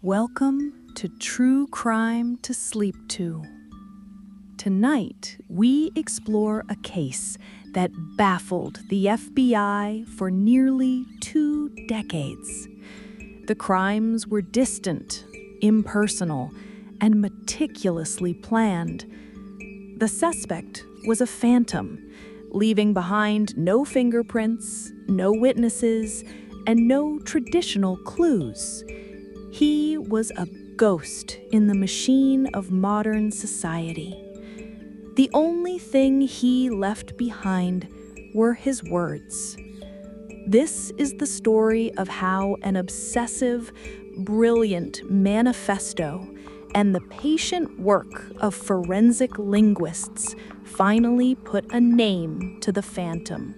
Welcome to True Crime to Sleep To. Tonight, we explore a case that baffled the FBI for nearly 2 decades. The crimes were distant, impersonal, and meticulously planned. The suspect was a phantom, leaving behind no fingerprints, no witnesses, and no traditional clues. He was a ghost in the machine of modern society. The only thing he left behind were his words. This is the story of how an obsessive, brilliant manifesto and the patient work of forensic linguists finally put a name to the phantom.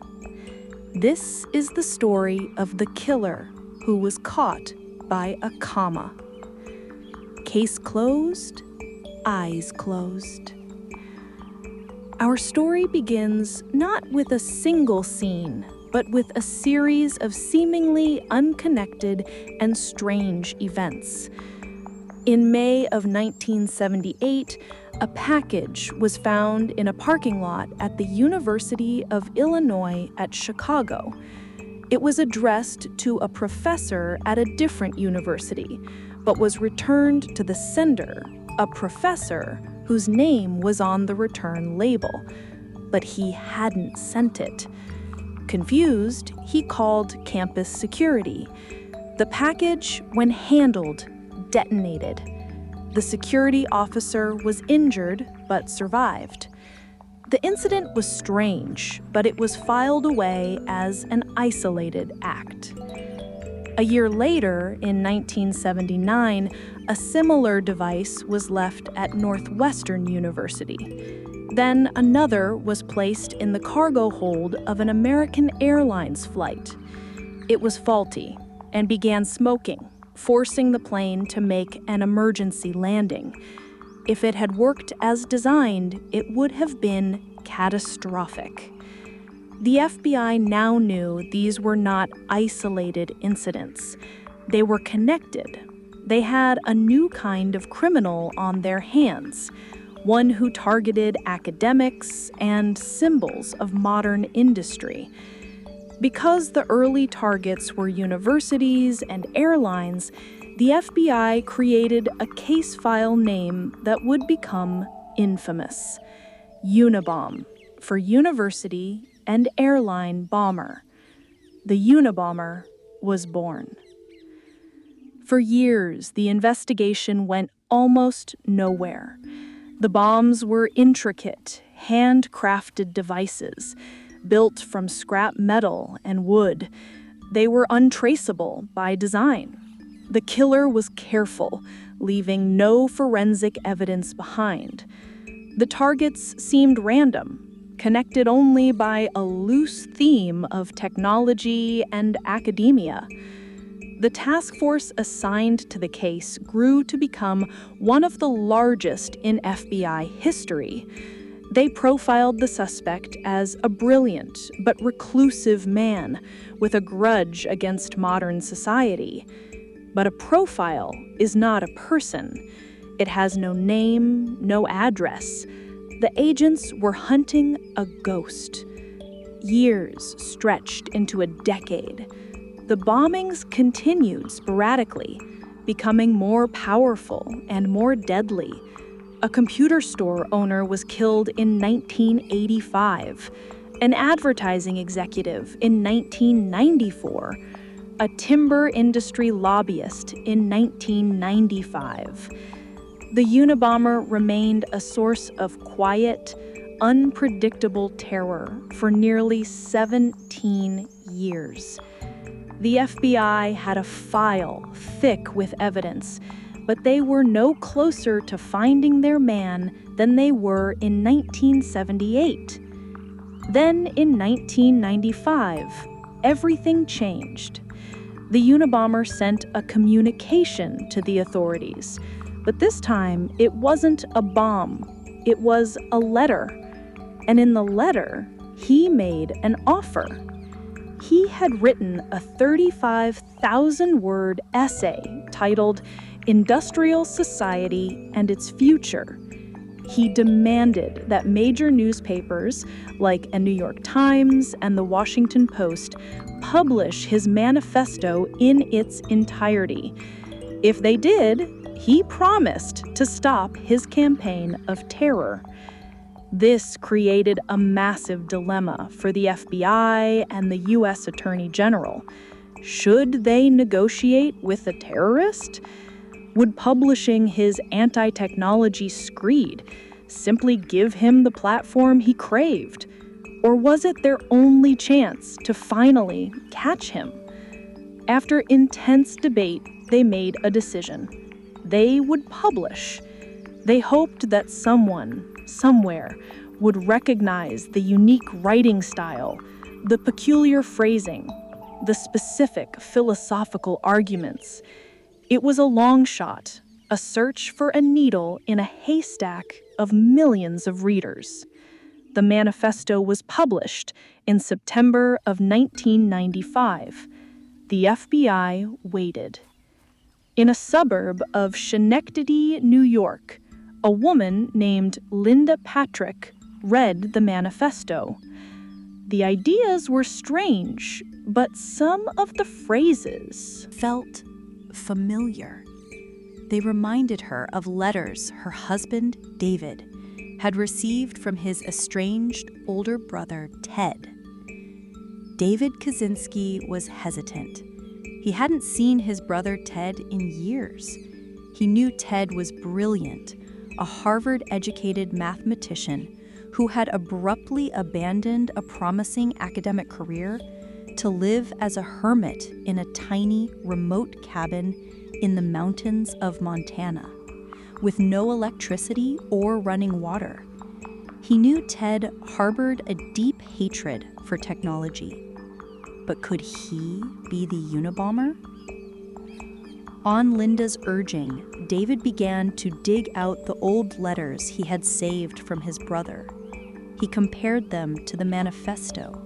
This is the story of the killer who was caught by a comma. Case closed, eyes closed. Our story begins not with a single scene, but with a series of seemingly unconnected and strange events. In May of 1978, a package was found in a parking lot at the University of Illinois at Chicago. It was addressed to a professor at a different university, but was returned to the sender, a professor whose name was on the return label, but he hadn't sent it. Confused, he called campus security. The package, when handled, detonated. The security officer was injured but survived. The incident was strange, but it was filed away as an isolated act. A year later, in 1979, a similar device was left at Northwestern University. Then another was placed in the cargo hold of an American Airlines flight. It was faulty and began smoking, forcing the plane to make an emergency landing. If it had worked as designed, it would have been catastrophic. The FBI now knew these were not isolated incidents. They were connected. They had a new kind of criminal on their hands, one who targeted academics and symbols of modern industry. Because the early targets were universities and airlines, the FBI created a case file name that would become infamous: Unabomber, for University and Airline Bomber. The Unabomber was born. For years, the investigation went almost nowhere. The bombs were intricate, handcrafted devices, built from scrap metal and wood. They were untraceable by design. The killer was careful, leaving no forensic evidence behind. The targets seemed random, connected only by a loose theme of technology and academia. The task force assigned to the case grew to become one of the largest in FBI history. They profiled the suspect as a brilliant but reclusive man with a grudge against modern society. But a profile is not a person. It has no name, no address. The agents were hunting a ghost. Years stretched into a decade. The bombings continued sporadically, becoming more powerful and more deadly. A computer store owner was killed in 1985, an advertising executive in 1994, a timber industry lobbyist in 1995. The Unabomber remained a source of quiet, unpredictable terror for nearly 17 years. The FBI had a file thick with evidence, but they were no closer to finding their man than they were in 1978. Then, in 1995, everything changed. The Unabomber sent a communication to the authorities, but this time it wasn't a bomb, it was a letter. And in the letter, he made an offer. He had written a 35,000-word essay titled industrial society and its future. He demanded that major newspapers, like the New York Times and the Washington Post, publish his manifesto in its entirety. If they did, he promised to stop his campaign of terror. This created a massive dilemma for the FBI and the U.S. Attorney General. Should they negotiate with a terrorist? Would publishing his anti-technology screed simply give him the platform he craved? Or was it their only chance to finally catch him? After intense debate, they made a decision. They would publish. They hoped that someone, somewhere, would recognize the unique writing style, the peculiar phrasing, the specific philosophical arguments. It was a long shot, a search for a needle in a haystack of millions of readers. The manifesto was published in September of 1995. The FBI waited. In a suburb of Schenectady, New York, a woman named Linda Patrick read the manifesto. The ideas were strange, but some of the phrases felt familiar. They reminded her of letters her husband, David, had received from his estranged older brother, Ted. David Kaczynski was hesitant. He hadn't seen his brother Ted in years. He knew Ted was brilliant, a Harvard-educated mathematician who had abruptly abandoned a promising academic career to live as a hermit in a tiny, remote cabin in the mountains of Montana, with no electricity or running water. He knew Ted harbored a deep hatred for technology. But could he be the Unabomber? On Linda's urging, David began to dig out the old letters he had saved from his brother. He compared them to the manifesto.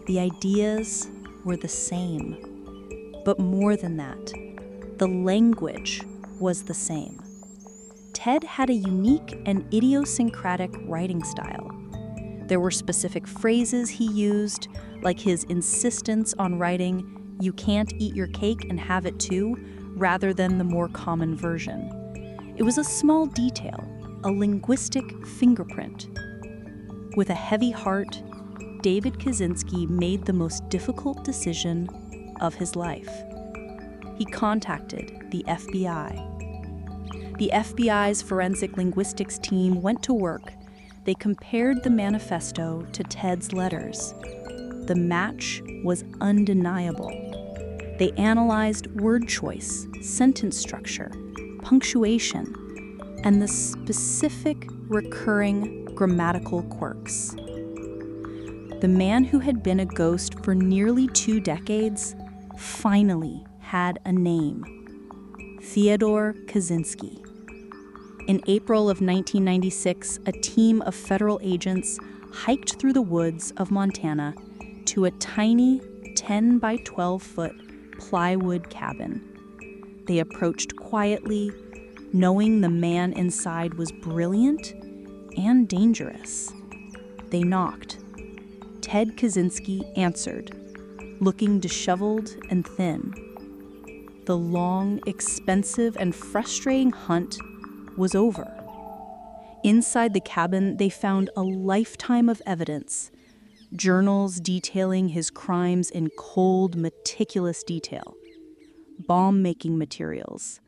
The ideas were the same. But more than that, the language was the same. Ted had a unique and idiosyncratic writing style. There were specific phrases he used, like his insistence on writing, "You can't eat your cake and have it too," rather than the more common version. It was a small detail, a linguistic fingerprint. With a heavy heart, David Kaczynski made the most difficult decision of his life. He contacted the FBI. The FBI's forensic linguistics team went to work. They compared the manifesto to Ted's letters. The match was undeniable. They analyzed word choice, sentence structure, punctuation, and the specific recurring grammatical quirks. The man who had been a ghost for nearly 2 decades finally had a name: Theodore Kaczynski. In April of 1996, a team of federal agents hiked through the woods of Montana to a tiny 10 by 12 foot plywood cabin. They approached quietly, knowing the man inside was brilliant and dangerous. They knocked. Ted Kaczynski answered, looking disheveled and thin. The long, expensive, and frustrating hunt was over. Inside the cabin, they found a lifetime of evidence, journals detailing his crimes in cold, meticulous detail, bomb-making materials,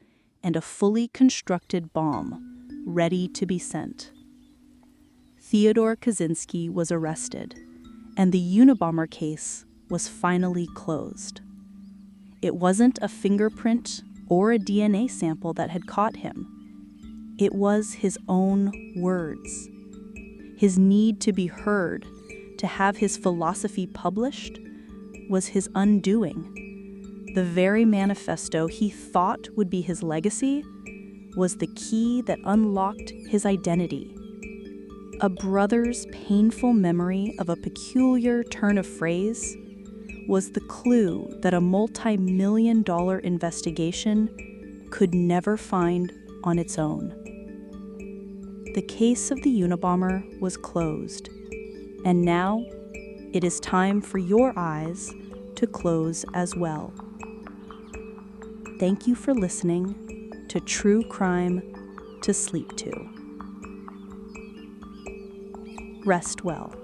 and a fully constructed bomb ready to be sent. Theodore Kaczynski was arrested, and the Unabomber case was finally closed. It wasn't a fingerprint or a DNA sample that had caught him. It was his own words. His need to be heard, to have his philosophy published, was his undoing. The very manifesto he thought would be his legacy was the key that unlocked his identity. A brother's painful memory of a peculiar turn of phrase was the clue that a multi-million-dollar investigation could never find on its own. The case of the Unabomber was closed, and now it is time for your eyes to close as well. Thank you for listening to True Crime to Sleep To. Rest well.